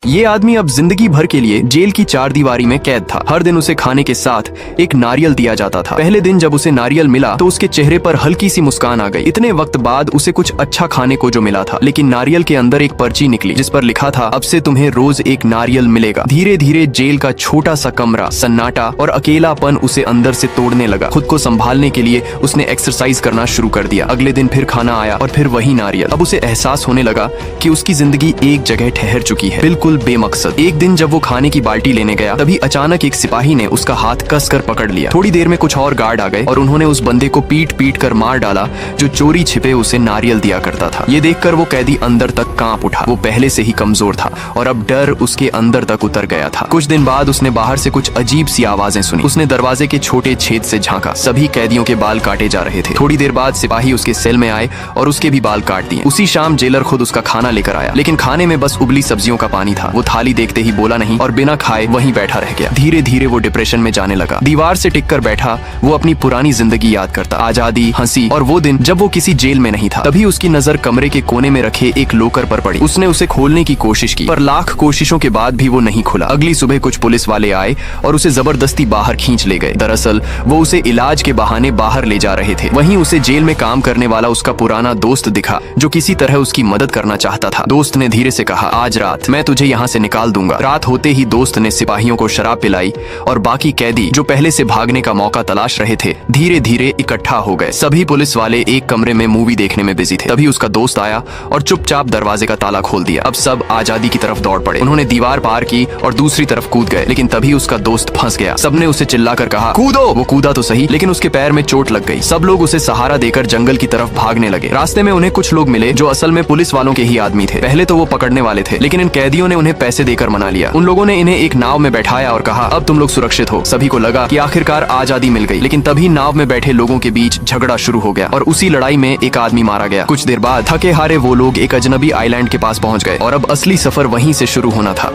ये आदमी अब जिंदगी भर के लिए जेल की चार दीवारी में कैद था। हर दिन उसे खाने के साथ एक नारियल दिया जाता था। पहले दिन जब उसे नारियल मिला तो उसके चेहरे पर हल्की सी मुस्कान आ गई। इतने वक्त बाद उसे कुछ अच्छा खाने को जो मिला था, लेकिन नारियल के अंदर एक पर्ची निकली जिस पर लिखा था, अब से तुम्हें रोज एक नारियल मिलेगा। धीरे धीरे जेल का छोटा सा कमरा, सन्नाटा और अकेलापन उसे अंदर से तोड़ने लगा। खुद को संभालने के लिए उसने एक्सरसाइज करना शुरू कर दिया। अगले दिन फिर खाना आया और फिर वही नारियल। अब उसे एहसास होने लगा कि उसकी जिंदगी एक जगह ठहर चुकी है, बिल्कुल बेमकसद। एक दिन जब वो खाने की बाल्टी लेने गया, तभी अचानक एक सिपाही ने उसका हाथ कसकर पकड़ लिया। थोड़ी देर में कुछ और गार्ड आ गए और उन्होंने उस बंदे को पीट पीट कर मार डाला जो चोरी छिपे उसे नारियल दिया करता था। ये देखकर वो कैदी अंदर तक कांप उठा। वो पहले से ही कमजोर था और अब डर उसके अंदर तक उतर गया था। कुछ दिन बाद उसने बाहर से कुछ अजीब सी आवाजें सुनी। उसने दरवाजे के छोटे छेद से झांका। सभी कैदियों के बाल काटे जा रहे थे। थोड़ी देर बाद सिपाही उसके सेल में आए और उसके भी बाल काट दिए। उसी शाम जेलर खुद उसका खाना लेकर आया, लेकिन खाने में बस उबली सब्जियों का पानी था। वो थाली देखते ही बोला नहीं और बिना खाए वहीं बैठा रह गया। धीरे धीरे वो डिप्रेशन में जाने लगा। दीवार से टिक कर बैठा वो अपनी पुरानी जिंदगी याद करता, आजादी, हंसी और वो दिन जब वो किसी जेल में नहीं था। तभी उसकी नजर कमरे के कोने में रखे एक लोकर पर पड़ी। उसने उसे खोलने की कोशिश की, पर लाख कोशिशों के बाद भी वो नहीं खुला। अगली सुबह कुछ पुलिस वाले आए और उसे जबरदस्ती बाहर खींच ले गए। दरअसल वो उसे इलाज के बहाने बाहर ले जा रहे थे। वहीं उसे जेल में काम करने वाला उसका पुराना दोस्त दिखा जो किसी तरह उसकी मदद करना चाहता था। दोस्त ने धीरे से कहा, आज रात मैं तुझे यहाँ से निकाल दूंगा। रात होते ही दोस्त ने सिपाहियों को शराब पिलाई और बाकी कैदी जो पहले से भागने का मौका तलाश रहे थे धीरे धीरे इकट्ठा हो गए। सभी पुलिस वाले एक कमरे में मूवी देखने में बिजी थे। तभी उसका दोस्त आया और चुपचाप दरवाजे का ताला खोल दिया। अब सब आजादी की तरफ दौड़ पड़े। उन्होंने दीवार पार की और दूसरी तरफ कूद गए, लेकिन तभी उसका दोस्त फंस गया। सबने उसे चिल्लाकर कहा, कूदो। वो कूदा तो सही, लेकिन उसके पैर में चोट लग गई। सब लोग उसे सहारा देकर जंगल की तरफ भागने लगे। रास्ते में उन्हें कुछ लोग मिले जो असल में पुलिस वालों के ही आदमी थे। पहले तो वो पकड़ने वाले थे, लेकिन इन कैदियों ने उन्हें पैसे देकर मना लिया। उन लोगों ने इन्हें एक नाव में बैठाया और कहा, अब तुम लोग सुरक्षित हो। सभी को लगा कि आखिरकार आजादी मिल गई, लेकिन तभी नाव में बैठे लोगों के बीच झगड़ा शुरू हो गया और उसी लड़ाई में एक आदमी मारा गया। कुछ देर बाद थके हारे वो लोग एक अजनबी आइलैंड के पास पहुंच गए और अब असली सफर वहीं से शुरू होना था।